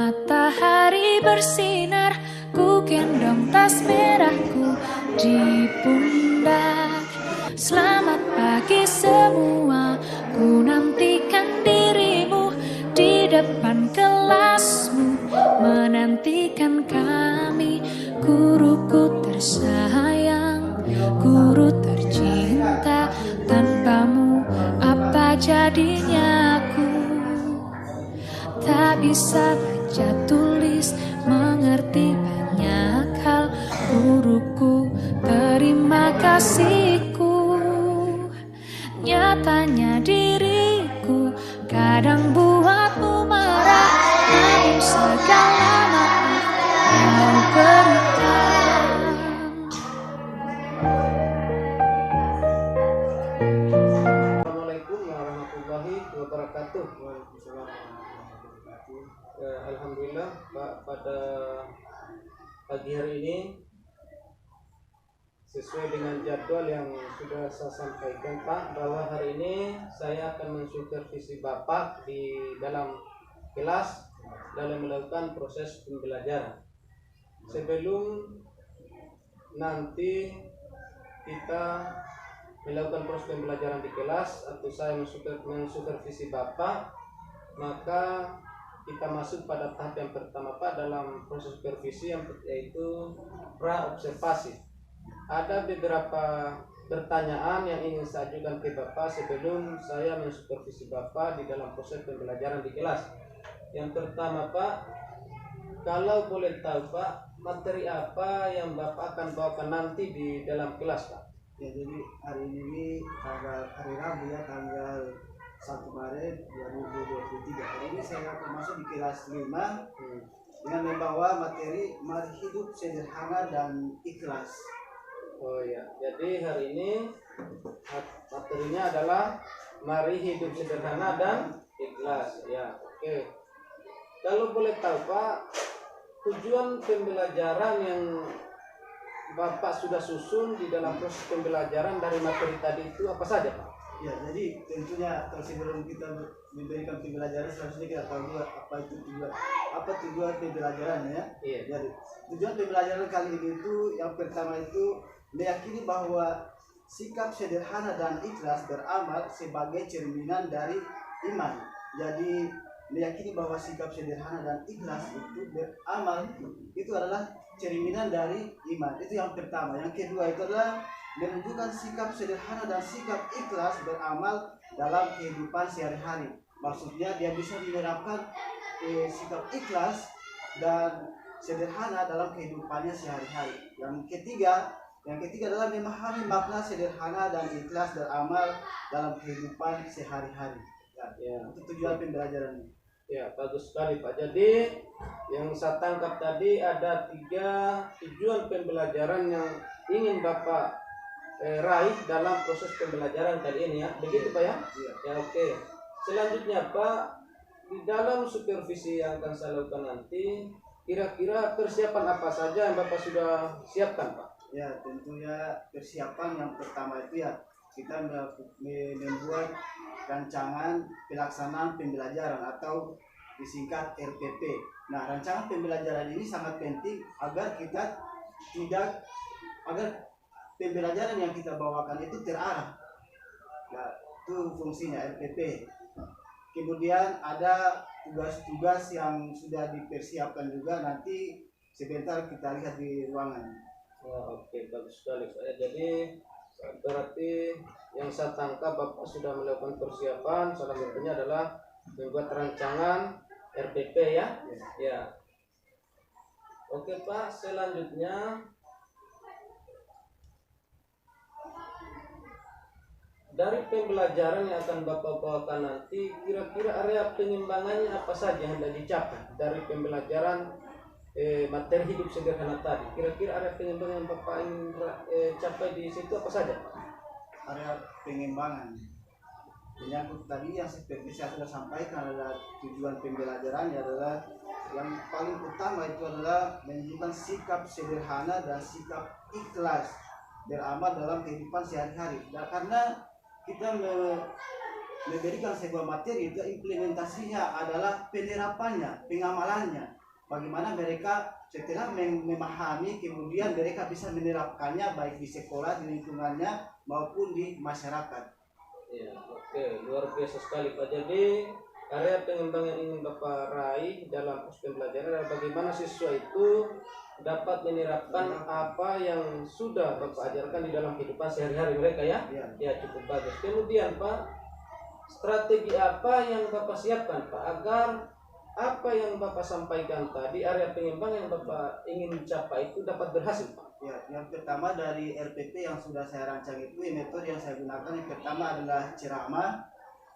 Matahari bersinar, ku gendong tas merahku di pundak. Selamat pagi semua, ku nantikan dirimu di depan kelasmu, menantikan kami. Guruku tersayang, guru tercinta, tanpamu apa jadinya aku? Tak bisa baca tulis, mengerti banyak hal. Guruku, terima kasihku. Nyatanya diriku kadang buatmu marah, namun segala maaf kau berikan. Assalamualaikum warahmatullahi wabarakatuh. Alhamdulillah Pak, pada pagi hari ini sesuai dengan jadwal yang sudah saya sampaikan Pak, bahwa hari ini saya akan mensupervisi Bapak di dalam kelas dalam melakukan proses pembelajaran. Sebelum nanti kita melakukan proses pembelajaran di kelas atau saya mensupervisi Bapak, maka kita masuk pada tahap yang pertama Pak dalam proses supervisi, yaitu pra-observasi. Ada beberapa pertanyaan yang ingin saya ajukan ke Bapak sebelum saya mensupervisi Bapak di dalam proses pembelajaran di kelas. Yang pertama Pak, kalau boleh tahu Pak, materi apa yang Bapak akan bawakan nanti di dalam kelas Pak? Ya, jadi hari ini hari Rabu ya, tanggal 1 Maret 2023. Hari ini saya akan masuk di kelas 5 dengan membawa materi mari hidup sederhana dan ikhlas. Oh ya, jadi hari ini materinya adalah mari hidup sederhana dan ikhlas. Ya, oke. Kalau boleh tahu Pak, tujuan pembelajaran yang Bapak sudah susun di dalam proses pembelajaran dari materi tadi itu apa saja Pak? Ya, jadi tentunya kalau sebelum kita memberikan pembelajaran seharusnya kita tahu dulu apa tujuan pembelajarannya ya. Iya. Jadi tujuan pembelajaran kali ini itu yang pertama itu meyakini bahwa sikap sederhana dan ikhlas beramal sebagai cerminan dari iman. Jadi meyakini bahwa sikap sederhana dan ikhlas itu beramal itu adalah cerminan dari iman. Itu yang pertama. Yang kedua itu adalah menunjukkan sikap sederhana dan sikap ikhlas beramal dalam kehidupan sehari-hari. Maksudnya dia bisa menerapkan sikap ikhlas dan sederhana dalam kehidupannya sehari-hari. Yang ketiga adalah memahami makna sederhana dan ikhlas beramal dalam kehidupan sehari-hari. Ya. Itu tujuan pembelajaran. Ya, bagus sekali Pak. Jadi yang saya tangkap tadi ada 3 tujuan pembelajaran yang ingin Bapak raih dalam proses pembelajaran kali ini ya. Begitu Pak ya? Iya. Ya, oke. Selanjutnya Pak, di dalam supervisi yang akan saya lakukan nanti, kira-kira persiapan apa saja yang Bapak sudah siapkan Pak? Ya, tentunya persiapan yang pertama itu ya kita membuat rancangan pelaksanaan pembelajaran atau disingkat RPP. Nah, rancangan pembelajaran ini sangat penting agar pembelajaran yang kita bawakan itu terarah. Nah, itu fungsinya RPP. Kemudian ada tugas-tugas yang sudah dipersiapkan juga, nanti sebentar kita lihat di ruangan. Oke, bagus sekali Pak. Jadi berarti yang saya tangkap Bapak sudah melakukan persiapan, salah satunya adalah membuat rancangan RPP ya. Ya. Oke Pak, selanjutnya dari pembelajaran yang akan Bapak bawakan nanti, kira-kira area pengembangannya apa saja yang hendak dicapai dari pembelajaran materi hidup sederhana tadi? Kira-kira area pengembangan yang Bapak ingin capai di situ apa saja? Area pengembangan menyangkut tadi yang seperti saya sudah sampaikan adalah tujuan pembelajaran adalah yang paling utama itu adalah menunjukkan sikap sederhana dan sikap ikhlas beramal dalam kehidupan sehari-hari. Dan karena kita memberikan sebuah materi, itu implementasinya adalah penerapannya, pengamalannya. Bagaimana mereka setelah memahami, kemudian mereka bisa menerapkannya baik di sekolah, di lingkungannya maupun di masyarakat. Ya, oke, luar biasa sekali Pak. Jadi area pengembangan yang ingin Bapak raih dalam proses pembelajaran adalah bagaimana siswa itu dapat menerapkan apa yang sudah Bapak ajarkan di dalam kehidupan sehari-hari mereka ya. Ya, cukup bagus. Kemudian Pak, strategi apa yang Bapak siapkan Pak agar apa yang Bapak sampaikan tadi, area pengembangan yang Bapak ingin mencapai itu dapat berhasil Pak? Ya, yang pertama dari RPP yang sudah saya rancang itu, metode yang saya gunakan yang pertama adalah ceramah,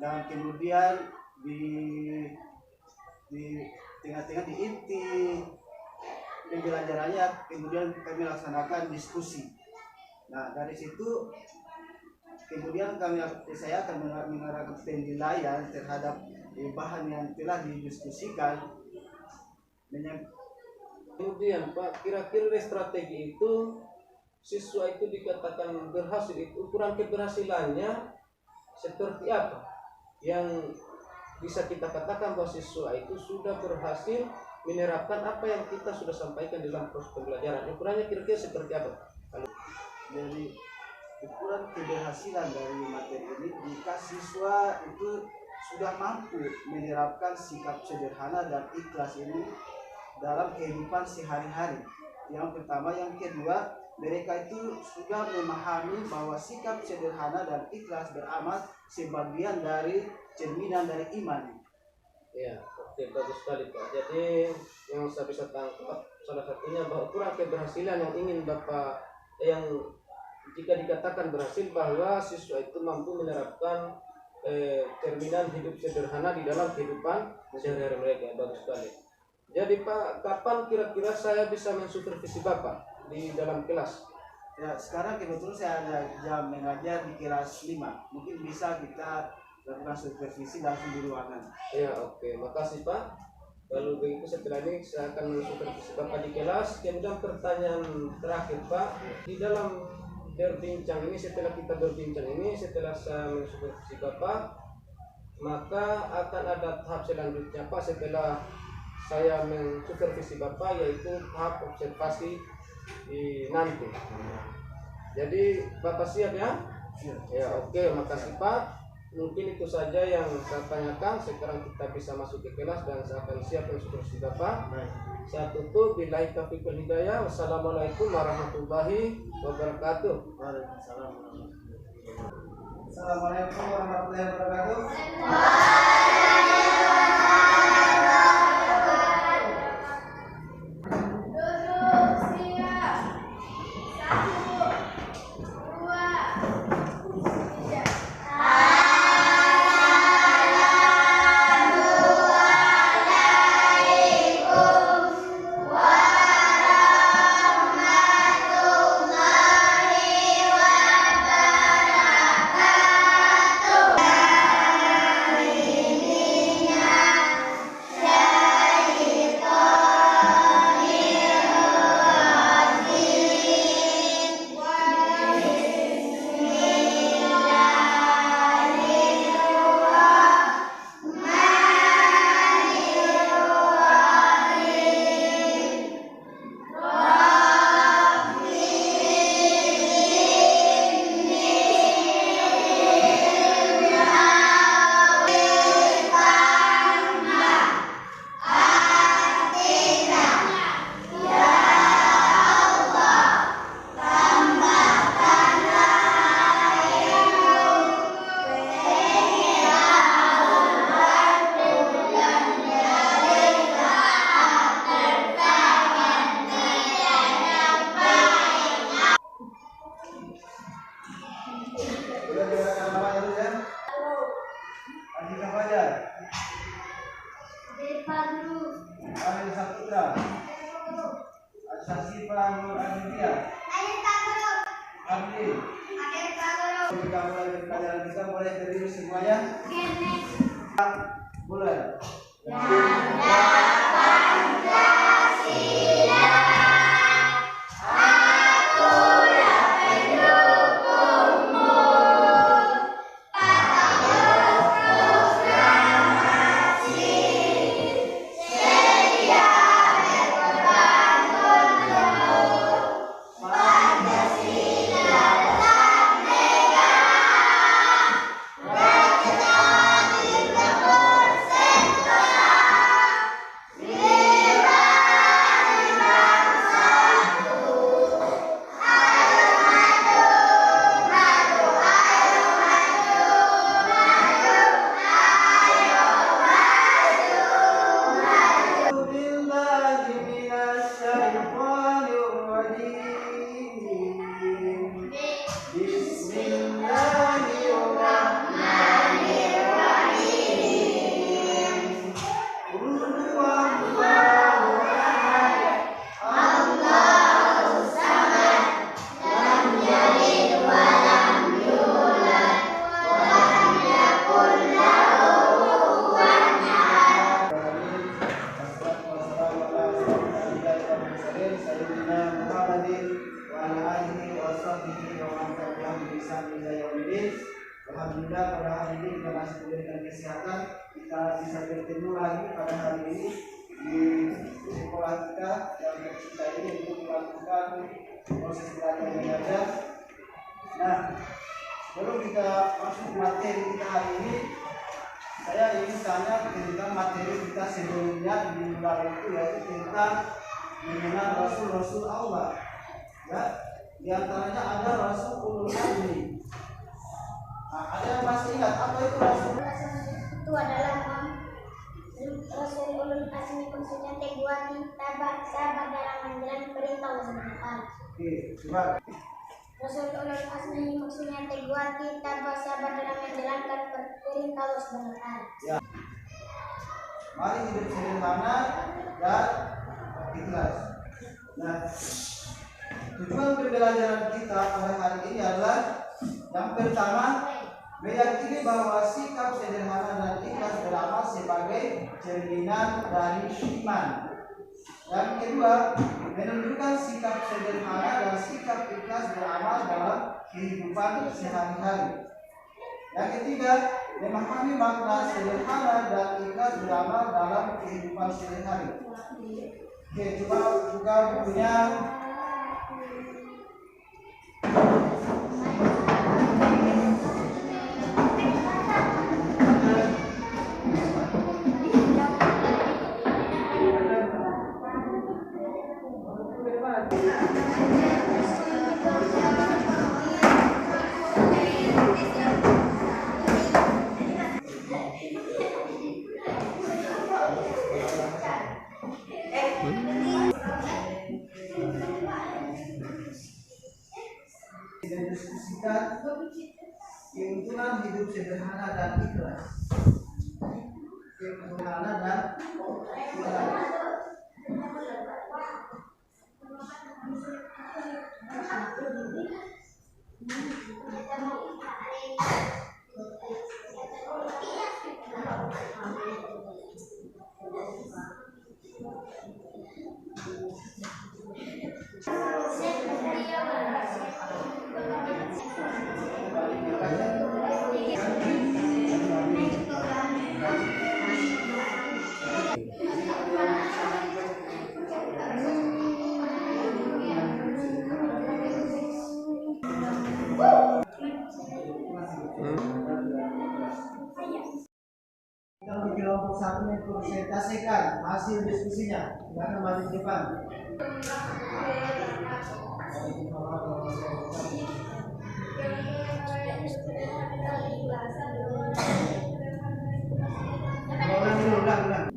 dan kemudian di tengah-tengah di inti pembelajarannya kemudian kami laksanakan diskusi. Nah, dari situ kemudian saya akan mengarahkan penilaian terhadap bahan yang telah didiskusikan. Kemudian Pak, kira-kira strategi itu siswa itu dikatakan berhasil, itu ukuran keberhasilannya seperti apa yang bisa kita katakan bahwa siswa itu sudah berhasil menerapkan apa yang kita sudah sampaikan dalam proses pembelajaran? Ukurannya kira-kira seperti apa? Jadi ukuran keberhasilan dari materi ini jika siswa itu sudah mampu menerapkan sikap sederhana dan ikhlas ini dalam kehidupan sehari-hari. Yang pertama, yang kedua, mereka itu sudah memahami bahwa sikap sederhana dan ikhlas beramal sebagian dari cerminan dari iman. Ya, oke, bagus sekali Pak. Jadi yang saya bisa tangkap salah satunya bahwa ukuran keberhasilan yang ingin Bapak yang jika dikatakan berhasil bahwa siswa itu mampu menerapkan cerminan hidup sederhana di dalam kehidupan sehari-hari mereka. Bagus sekali. Jadi Pak, kapan kira-kira saya bisa mensupervisi Bapak di dalam kelas? Ya, sekarang kebetulan saya ada jam mengajar di kelas 5. Mungkin bisa kita lakukan supervisi langsung di ruangan. Ya, oke. Makasih Pak. Lalu begitu setelah ini saya akan mensupervisi Bapak di kelas. Kemudian pertanyaan terakhir Pak, di dalam berbincang ini, setelah kita berbincang ini, setelah saya mensupervisi Bapak, maka akan ada tahap selanjutnya Pak setelah saya mensupervisi Bapak, yaitu tahap observasi nanti. Jadi Bapak siap ya? Ya, oke, makasih Pak. Mungkin itu saja yang saya tanyakan. Sekarang kita bisa masuk ke kelas dan saya akan siap mensupervisi Bapak. Saya tutup. Billahi taufiq wal hidayah. Wassalamualaikum warahmatullahi wabarakatuh. Waalaikumsalam warahmatullahi wabarakatuh. Assalamualaikum warahmatullahi wabarakatuh. Kita mulai pelajaran kita mulai berdiri semuanya. Mulai. kesehatan kita bisa bertemu lagi pada hari ini di sekolah kita yang kita ini untuk melakukan proses belajar mengajar. Nah, sebelum kita masuk materi kita hari ini, saya ingin tanya tentang materi kita sebelumnya di bulan itu, yaitu tentang mengenal Rasul-Rasul Allah. Ya, di antaranya ada Rasul Ulul Azmi. Nah, ada yang masih ingat apa itu Rasul? Itu adalah Rasul Ulul Azmi, maksudnya teguati sabar dalam menjalankan perintah Allah SWT. Oke, coba. Rasul Ulul Azmi maksudnya teguati sabar dalam menjalankan perintah Allah SWT. Ya. Mari hidup sederhana dan ikhlas. Nah, tujuan pembelajaran kita pada hari ini adalah yang pertama, meyakini bahwa sikap sederhana dan ikhlas beramal sebagai cerminan dari iman. Yang kedua, menunjukkan sikap sederhana dan sikap ikhlas beramal dalam kehidupan sehari-hari. Yang ketiga, memahami makna sederhana dan ikhlas beramal dalam kehidupan sehari-hari. Oke, coba buka bukunya. Mendiskusikan keuntungan hidup sederhana dan ikhlas. Sederhana dan ikhlas. Kita di kelompok satu mempresentasikan hasil diskusinya. Silakan maju di depan. Ulang.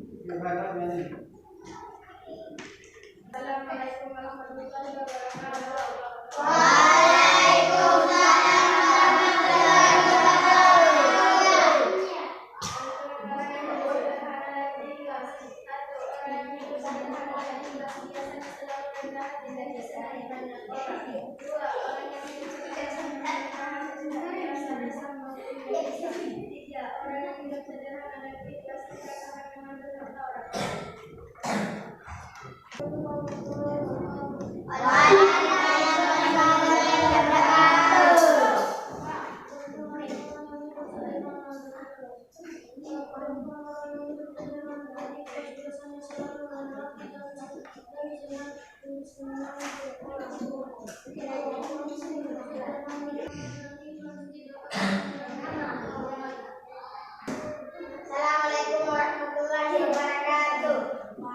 Assalamualaikum warahmatullahi wabarakatuh. Assalamualaikum warahmatullahi wabarakatuh.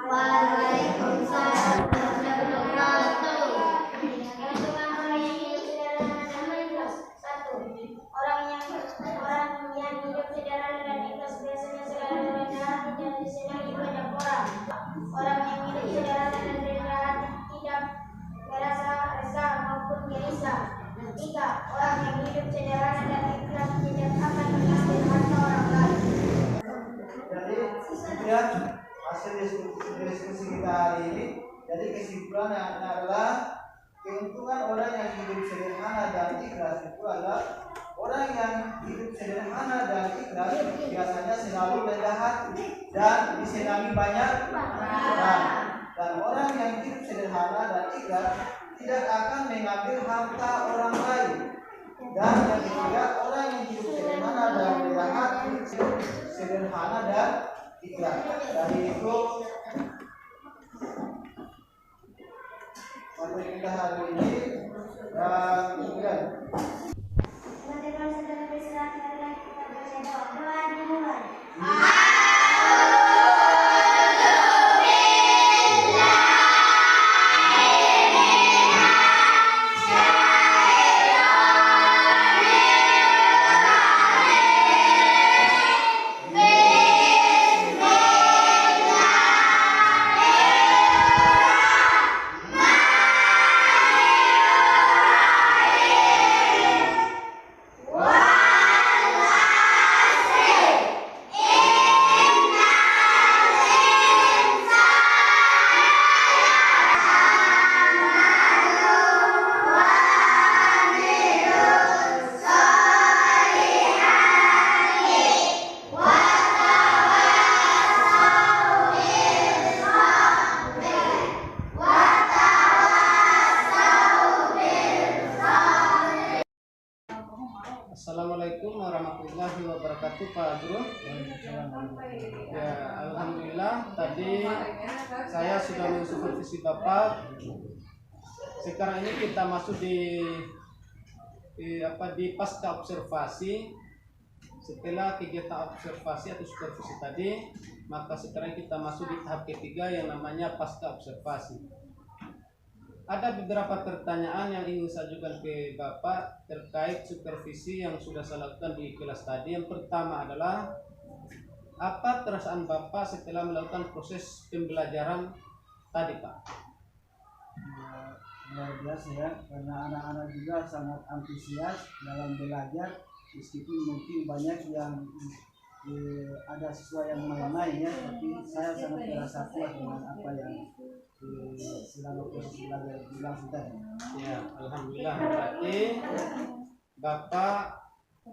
Waalaikumsalam warahmatullahi wabarakatuh. Satu, orang yang hidup sederhana dan ikhlas biasanya selalu rendah hati dan disenangi banyak orang. Orang yang hidup sederhana dan rendah hati tidak merasa resah maupun gelisah. Tiga, orang yang hidup sederhana dan ikhlas tidak akan mengambil harta orang lain. Jadi sekian hasil diskusi kita hari ini. Jadi kesimpulan yang adalah keuntungan orang yang hidup sederhana dan ikhlas itu adalah orang yang hidup sederhana dan ikhlas biasanya selalu rendah hati dan disenangi banyak orang. Dan orang yang hidup sederhana dan ikhlas tidak akan mengambil harta orang lain. Dan yang ketiga, orang yang hidup sederhana dan rendah hati Ya, dari itu sampai kita hari ini dan kemudian Teman-teman saudara beristirahat, marilah kita baca doa. Doa dimulai. Assalamualaikum warahmatullahi wabarakatuh, Pak Guru. Ya, alhamdulillah tadi saya sudah mensupervisi Bapak. Sekarang ini kita masuk di pasca observasi. Setelah kegiatan observasi atau supervisi tadi, maka sekarang kita masuk di tahap ketiga yang namanya pasca observasi. Ada beberapa pertanyaan yang ingin saya ajukan ke Bapak terkait supervisi yang sudah saya lakukan di kelas tadi. Yang pertama adalah, apa perasaan Bapak setelah melakukan proses pembelajaran tadi, Pak? luar biasa ya, karena anak-anak juga sangat antusias dalam belajar, meskipun mungkin banyak yang ada siswa yang main-main ya, tapi saya sangat merasa puas dengan apa yang selama proses belajar berlangsung tadi. Ya, alhamdulillah, berarti Bapak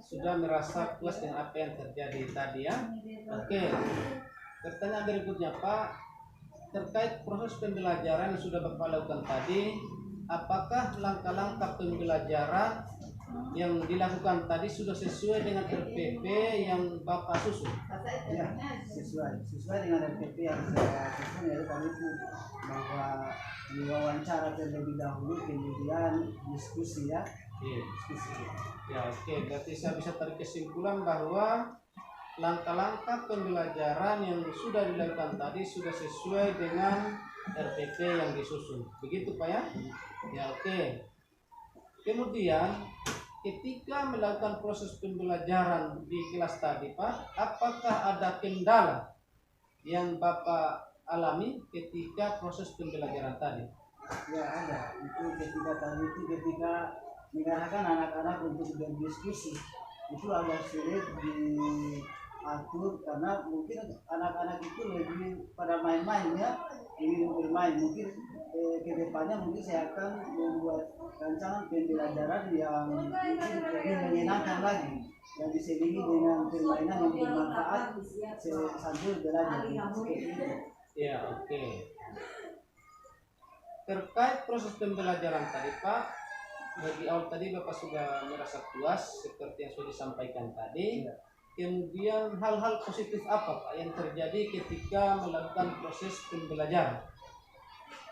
sudah merasa puas dengan apa yang terjadi tadi ya. Oke, pertanyaan berikutnya, Pak, terkait proses pembelajaran yang sudah Bapak lakukan tadi, apakah langkah-langkah pembelajaran yang dilakukan tadi sudah sesuai dengan RPP yang Bapak susun? Ya, sesuai dengan RPP yang saya susun, ya tadi itu bahwa diwawancara terlebih dahulu, kemudian diskusi ya. Diskusi. Ya, oke, berarti saya bisa tarik kesimpulan bahwa langkah-langkah pembelajaran yang sudah dilakukan tadi sudah sesuai dengan RPP yang disusun. Begitu, Pak ya? Ya, oke. Kemudian ketika melakukan proses pembelajaran di kelas tadi, Pak, apakah ada kendala yang Bapak alami ketika proses pembelajaran tadi? Ya ada, itu ketika mengarahkan anak-anak untuk berdiskusi, itu agak sulit diatur karena mungkin anak-anak itu lebih pada main-main ya, ingin bermain. Mungkin kedepannya mungkin saya akan membuat rancangan pembelajaran yang mungkin lebih menyenangkan lagi, yang diselingi dengan permainan yang bermanfaat sambil belajar. Seperti itu. Ya, oke. Terkait proses pembelajaran tadi, Pak, bagi awal tadi Bapak sudah merasa puas seperti yang sudah disampaikan tadi. Ya. Kemudian hal-hal positif apa, Pak, yang terjadi ketika melakukan proses pembelajaran?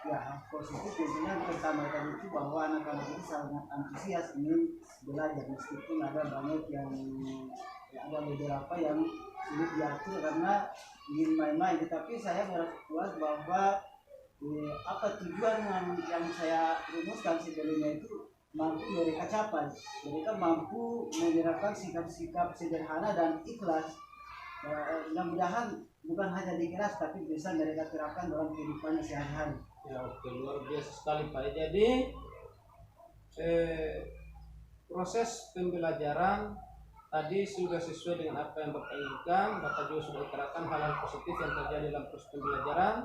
Ya, positif tentunya pertama tadi itu bahwa anak-anak itu sangat antusias ingin belajar, meskipun ada banyak yang ada beberapa yang sulit diatur karena ingin main-main. Tetapi saya merasa puas bahwa apa tujuan yang saya rumuskan sebelumnya itu mampu mereka capai. Mereka mampu menerapkan sikap-sikap sederhana dan ikhlas. Mudah-mudahan bukan hanya di kelas tapi bisa mereka terapkan dalam kehidupannya sehari-hari. Ya, oke, luar biasa sekali, Pak. Jadi proses pembelajaran tadi sudah sesuai dengan apa yang Bapak inginkan. Bapak juga sudah utarakan hal-hal positif yang terjadi dalam proses pembelajaran.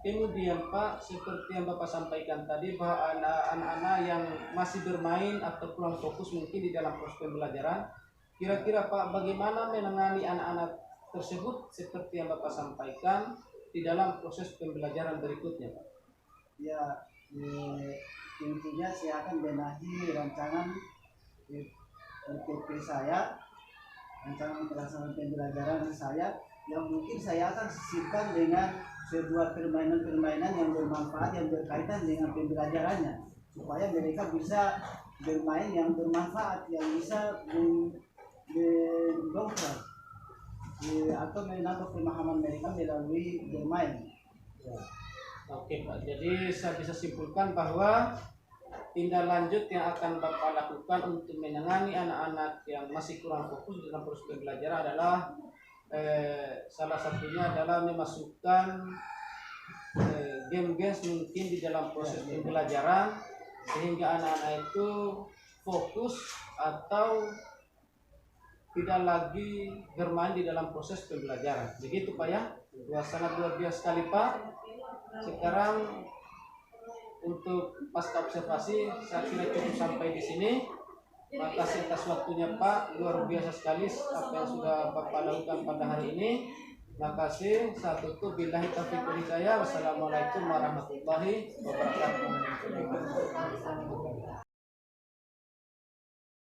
Kemudian, Pak, seperti yang Bapak sampaikan tadi bahwa anak-anak yang masih bermain atau kurang fokus mungkin di dalam proses pembelajaran, kira-kira Pak, bagaimana menangani anak-anak tersebut seperti yang Bapak sampaikan di dalam proses pembelajaran berikutnya, Pak? Ya, intinya saya akan benahi rancangan RPP saya, rancangan pelaksanaan pembelajaran saya, yang mungkin saya akan sisipkan dengan sebuah permainan-permainan yang bermanfaat yang berkaitan dengan pembelajarannya, supaya mereka bisa bermain yang bermanfaat, yang bisa mendongkrak atau menambah pemahaman mereka melalui bermain. Ya. Oke Pak, jadi saya bisa simpulkan bahwa tindak lanjut yang akan Bapak lakukan untuk menangani anak-anak yang masih kurang fokus dalam proses pembelajaran adalah salah satunya adalah memasukkan game-game mungkin di dalam proses pembelajaran sehingga anak-anak itu fokus atau tidak lagi bermain di dalam proses pembelajaran. Begitu Pak ya? Wah, sangat luar biasa sekali Pak. Sekarang untuk pasca observasi saya kira cukup sampai di sini. Makasih atas waktunya Pak, luar biasa sekali apa yang sudah Bapak lakukan pada hari ini. Makasih. Saya tutup, billahi taufiq wal hidayah. Wassalamualaikum warahmatullahi wabarakatuh.